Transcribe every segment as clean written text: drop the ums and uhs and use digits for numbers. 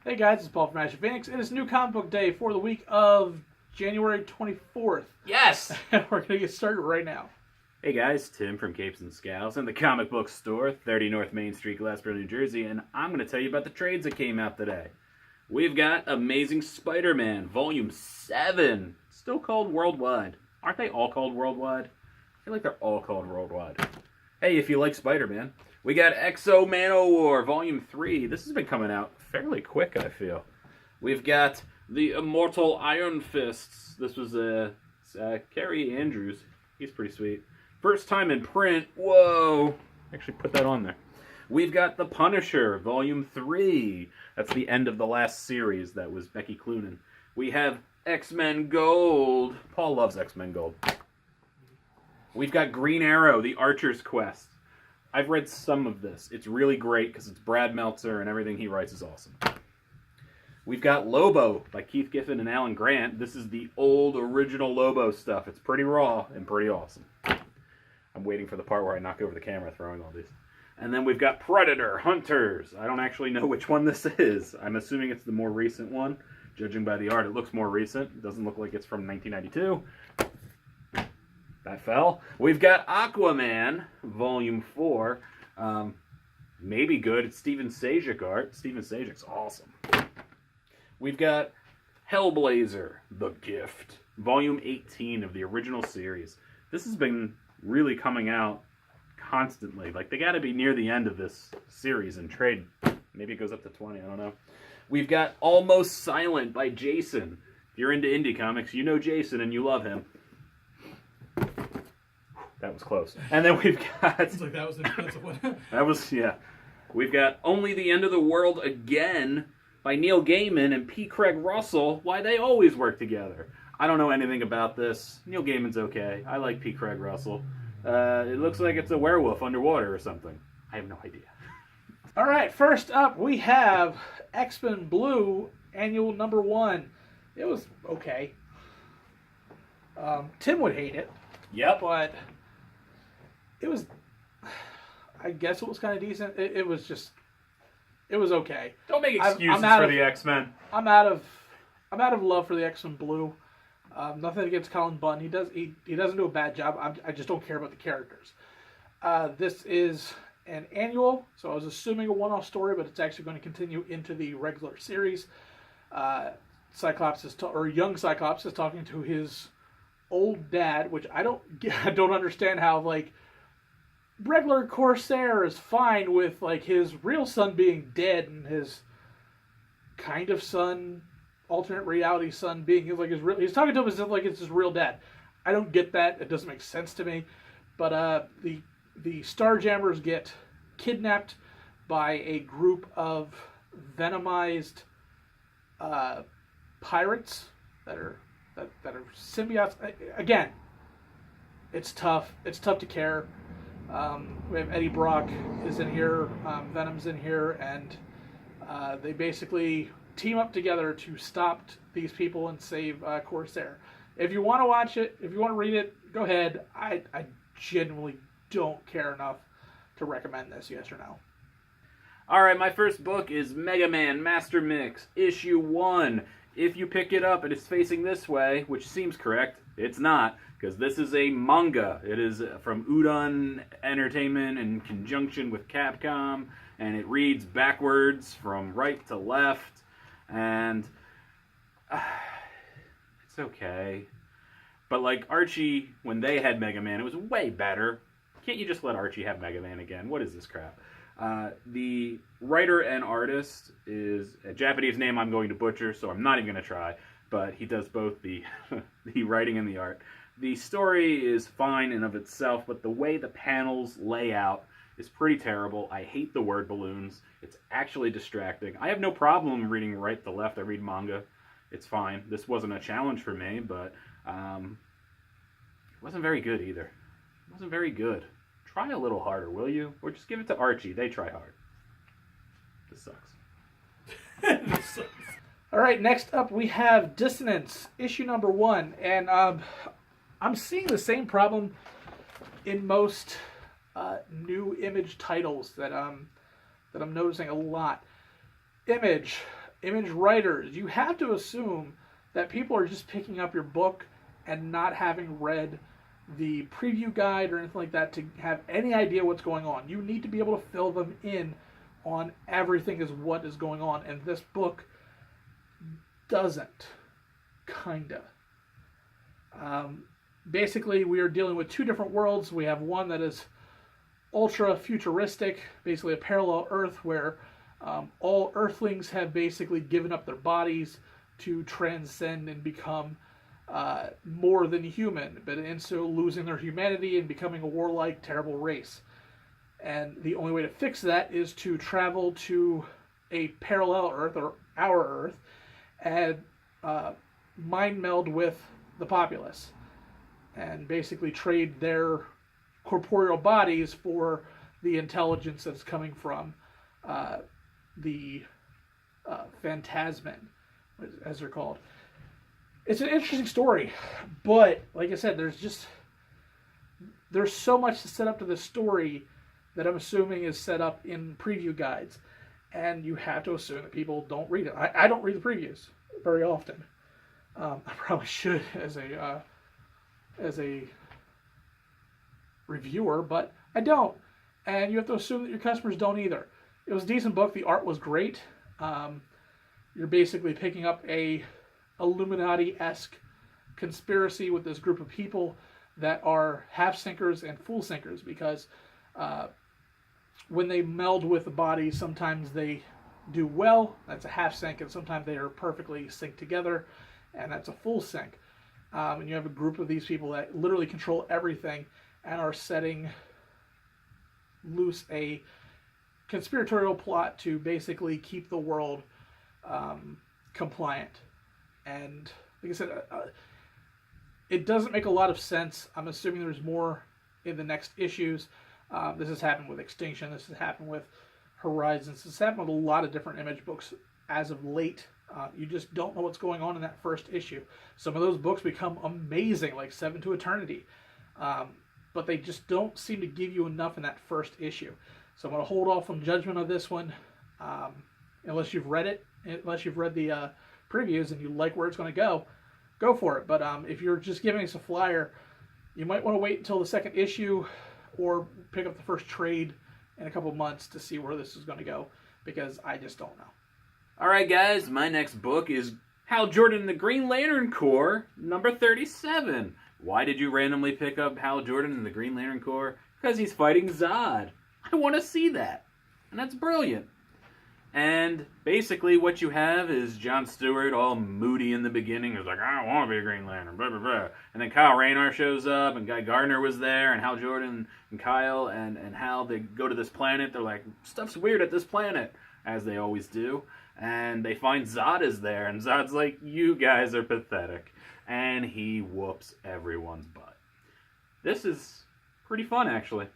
Hey guys, it's Paul from Ashen. It is New Comic Book Day for the week of January 24th. Yes! And we're going to get started right now. Hey guys, Tim from Capes and Scowls in the comic book store, 30 North Main Street, Glassboro, New Jersey, and I'm going to tell you about the trades that came out today. We've got Amazing Spider-Man, Volume 7, still called Worldwide. Aren't they all called Worldwide? I feel like they're all called Worldwide. Hey, if you like Spider-Man, we got Exo Manowar, Volume 3. This has been coming out fairly quick, I feel. We've got the Immortal Iron Fists. This was Kerry Andrews. He's pretty sweet. First time in print. Whoa! Actually put that on there. We've got The Punisher, Volume 3. That's the end of the last series. That was Becky Cloonan. We have X-Men Gold. Paul loves X-Men Gold. We've got Green Arrow, The Archer's Quest. I've read some of this. It's really great because it's Brad Meltzer and everything he writes is awesome. We've got Lobo by Keith Giffen and Alan Grant. This is the old original Lobo stuff. It's pretty raw and pretty awesome. I'm waiting for the part where I knock over the camera throwing all these. And then we've got Predator Hunters. I don't actually know which one this is. I'm assuming it's the more recent one. Judging by the art, it looks more recent. It doesn't look like it's from 1992. That fell. We've got Aquaman, Volume 4. Maybe good. It's Steven Sajak art. Steven Sajak's awesome. We've got Hellblazer, The Gift, Volume 18 of the original series. This has been really coming out constantly. Like, they got to be near the end of this series in trade. Maybe it goes up to 20, I don't know. We've got Almost Silent by Jason. If you're into indie comics, you know Jason and you love him. That was close. And then we've got... It's like that was an expensive one. That was, yeah. We've got Only the End of the World Again by Neil Gaiman and P. Craig Russell. Why they always work together. I don't know anything about this. Neil Gaiman's okay. I like P. Craig Russell. It looks like it's a werewolf underwater or something. I have no idea. All right, first up we have X-Men Blue, Annual Number 1. It was okay. Tim would hate it. Yep. But it was, I guess it was kind of decent. It was okay. Don't make excuses for the X-Men. I'm out of love for the X-Men Blue. Nothing against Colin Bunn. He doesn't do a bad job. I just don't care about the characters. This is an annual, so I was assuming a one-off story, but it's actually going to continue into the regular series. Young Cyclops is talking to his old dad, which I don't understand how, like, regular Corsair is fine with, like, his real son being dead and his kind of son, alternate reality son being he's talking to him as if like it's his real dad. I don't get that. It doesn't make sense to me. But the Starjammers get kidnapped by a group of venomized pirates that are symbiotes. Again, it's tough. It's tough to care. We have Eddie Brock is in here, Venom's in here, and they basically team up together to stop these people and save Corsair. If you want to watch it, if you want to read it, go ahead. I genuinely don't care enough to recommend this, yes or no. Alright, my first book is Megaman Master Mix, Issue 1. If you pick it up and it's facing this way, which seems correct, it's not, because this is a manga. It is from Udon Entertainment in conjunction with Capcom, and it reads backwards from right to left, and it's okay. But like Archie, when they had Mega Man, it was way better. Can't you just let Archie have Mega Man again? What is this crap? The writer and artist is a Japanese name I'm going to butcher, so I'm not even going to try. But he does both the the writing and the art. The story is fine in of itself, but the way the panels lay out is pretty terrible. I hate the word balloons. It's actually distracting. I have no problem reading right to left. I read manga. It's fine. This wasn't a challenge for me, but it wasn't very good either. It wasn't very good. Try a little harder, will you? Or just give it to Archie. They try hard. This sucks. This sucks. All right, next up we have Dissonance, issue number 1. And I'm seeing the same problem in most new Image titles that I'm noticing a lot. Image, Image writers, you have to assume that people are just picking up your book and not having read the preview guide or anything like that to have any idea what's going on. You need to be able to fill them in on everything is what is going on, and this book doesn't. Kinda. Basically, we are dealing with two different worlds. We have one that is ultra futuristic, basically a parallel Earth where all Earthlings have basically given up their bodies to transcend and become more than human, but in so losing their humanity and becoming a warlike, terrible race. And the only way to fix that is to travel to a parallel Earth, or our Earth, and mind meld with the populace, and basically trade their corporeal bodies for the intelligence that's coming from the Phantasmen, as they're called. It's an interesting story, but like I said, there's so much to set up to this story that I'm assuming is set up in preview guides, and you have to assume that people don't read it. I don't read the previews very often. I probably should as a reviewer, but I don't. And you have to assume that your customers don't either. It was a decent book. The art was great. You're basically picking up a Illuminati-esque conspiracy with this group of people that are half-sinkers and full-sinkers, because when they meld with the body, sometimes they do well, that's a half-sink, and sometimes they are perfectly synced together, and that's a full sync. And you have a group of these people that literally control everything and are setting loose a conspiratorial plot to basically keep the world compliant. And like I said, it doesn't make a lot of sense. I'm assuming there's more in the next issues. This has happened with Extinction. This has happened with Horizons. This has happened with a lot of different Image books as of late. You just don't know what's going on in that first issue. Some of those books become amazing, like Seven to Eternity. But they just don't seem to give you enough in that first issue. So I'm going to hold off on judgment of this one, unless you've read it, unless you've read the previews and you like where it's going to go for it. But if you're just giving us a flyer, you might want to wait until the second issue or pick up the first trade in a couple months to see where this is going to go, because I just don't know. All right, guys, my next book is Hal Jordan and the Green Lantern Corps, number 37. Why did you randomly pick up Hal Jordan and the Green Lantern Corps? Because he's fighting Zod. I want to see that. And that's brilliant. And basically what you have is Jon Stewart all moody in the beginning. He's like, I don't want to be a Green Lantern, blah, blah, blah. And then Kyle Rayner shows up, and Guy Gardner was there, and Hal Jordan and Kyle and Hal, they go to this planet. They're like, stuff's weird at this planet, as they always do. And they find Zod is there, and Zod's like, you guys are pathetic. And he whoops everyone's butt. This is pretty fun, actually.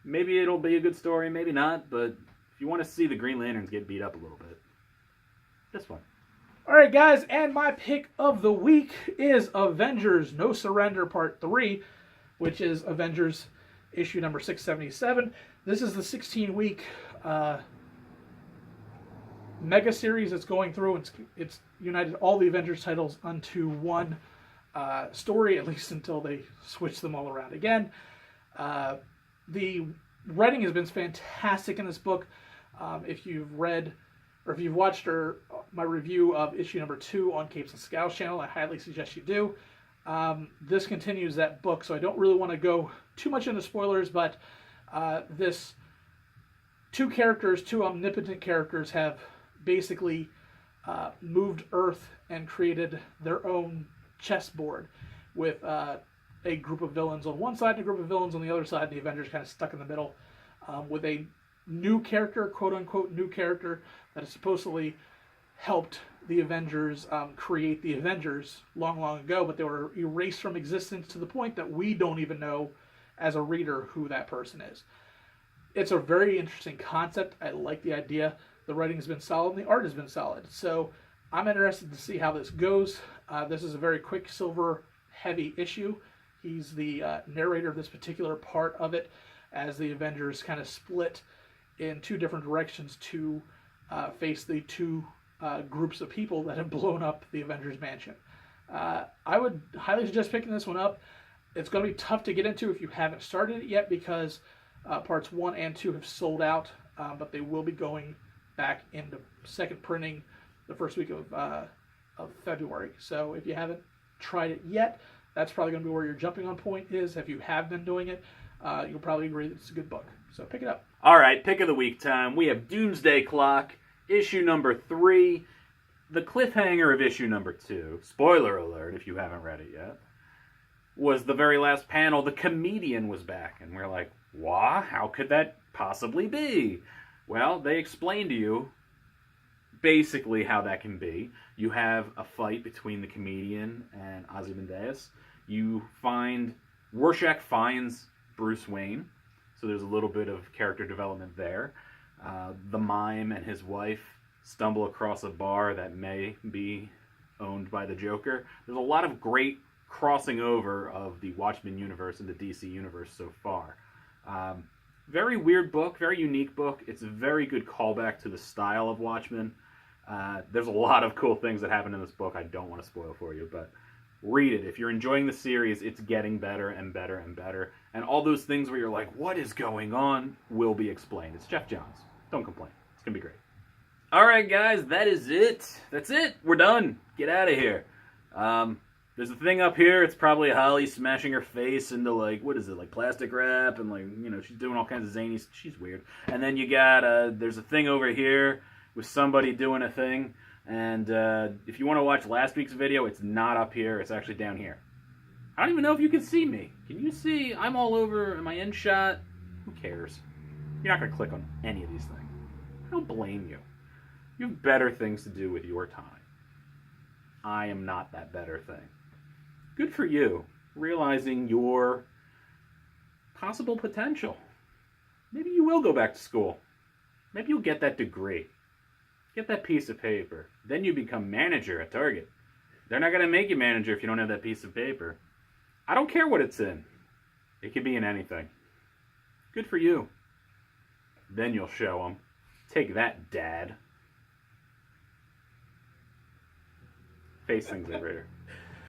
Maybe it'll be a good story, maybe not, but if you want to see the Green Lanterns get beat up a little bit, this one. Alright, guys, and my pick of the week is Avengers No Surrender Part 3, which is Avengers issue number 677. This is the 16-week mega series that's going through. It's united all the Avengers titles onto one story, at least until they switch them all around again. The writing has been fantastic in this book. If you've read or if you've watched my review of issue number 2 on Capes and Scowls channel, I highly suggest you do. This continues that book, so I don't really want to go too much into spoilers, but this two omnipotent characters have basically moved Earth and created their own chessboard with a group of villains on one side and a group of villains on the other side, and the Avengers kind of stuck in the middle with a new character, quote-unquote new character, that has supposedly helped the Avengers create the Avengers long, long ago, but they were erased from existence to the point that we don't even know as a reader who that person is. It's a very interesting concept. I like the idea. The writing has been solid and the art has been solid. So I'm interested to see how this goes. This is a very Quicksilver heavy issue. He's the narrator of this particular part of it, as the Avengers kind of split in two different directions to face the two groups of people that have blown up the Avengers mansion. I would highly suggest picking this one up. It's going to be tough to get into if you haven't started it yet because parts 1 and 2 have sold out, but they will be going back into second printing the first week of February. So if you haven't tried it yet, that's probably going to be where your jumping on point is. If you have been doing it, you'll probably agree that it's a good book. So pick it up. All right, pick of the week time. We have Doomsday Clock, issue number 3, the cliffhanger of issue number 2. Spoiler alert if you haven't read it yet. Was the very last panel. The comedian was back, and we're like, "Wah? How could that possibly be?" Well, they explain to you basically how that can be. You have a fight between the comedian and Ozymandias. You find Rorschach finds Bruce Wayne, so there's a little bit of character development there. The mime and his wife stumble across a bar that may be owned by the Joker. There's a lot of great crossing over of the Watchmen universe and the DC universe so far. Very weird book, very unique book. It's a very good callback to the style of Watchmen. There's a lot of cool things that happen in this book I don't want to spoil for you, but read it. If you're enjoying the series, it's getting better and better and better. And all those things where you're like, what is going on, will be explained. It's Jeff Johns. Don't complain. It's going to be great. All right, guys, that is it. That's it. We're done. Get out of here. There's a thing up here. It's probably Holly smashing her face into, like, what is it, like plastic wrap, and, like, you know, she's doing all kinds of zany. She's weird. And then you got there's a thing over here with somebody doing a thing. And if you want to watch last week's video, it's not up here. It's actually down here. I don't even know if you can see me. Can you see? I'm all over. Am I in shot? Who cares? You're not going to click on any of these things. I don't blame you. You have better things to do with your time. I am not that better thing. Good for you, realizing your possible potential. Maybe you will go back to school. Maybe you'll get that degree. Get that piece of paper. Then you become manager at Target. They're not going to make you manager if you don't have that piece of paper. I don't care what it's in. It could be in anything. Good for you. Then you'll show them. Take that, Dad. Face things over here.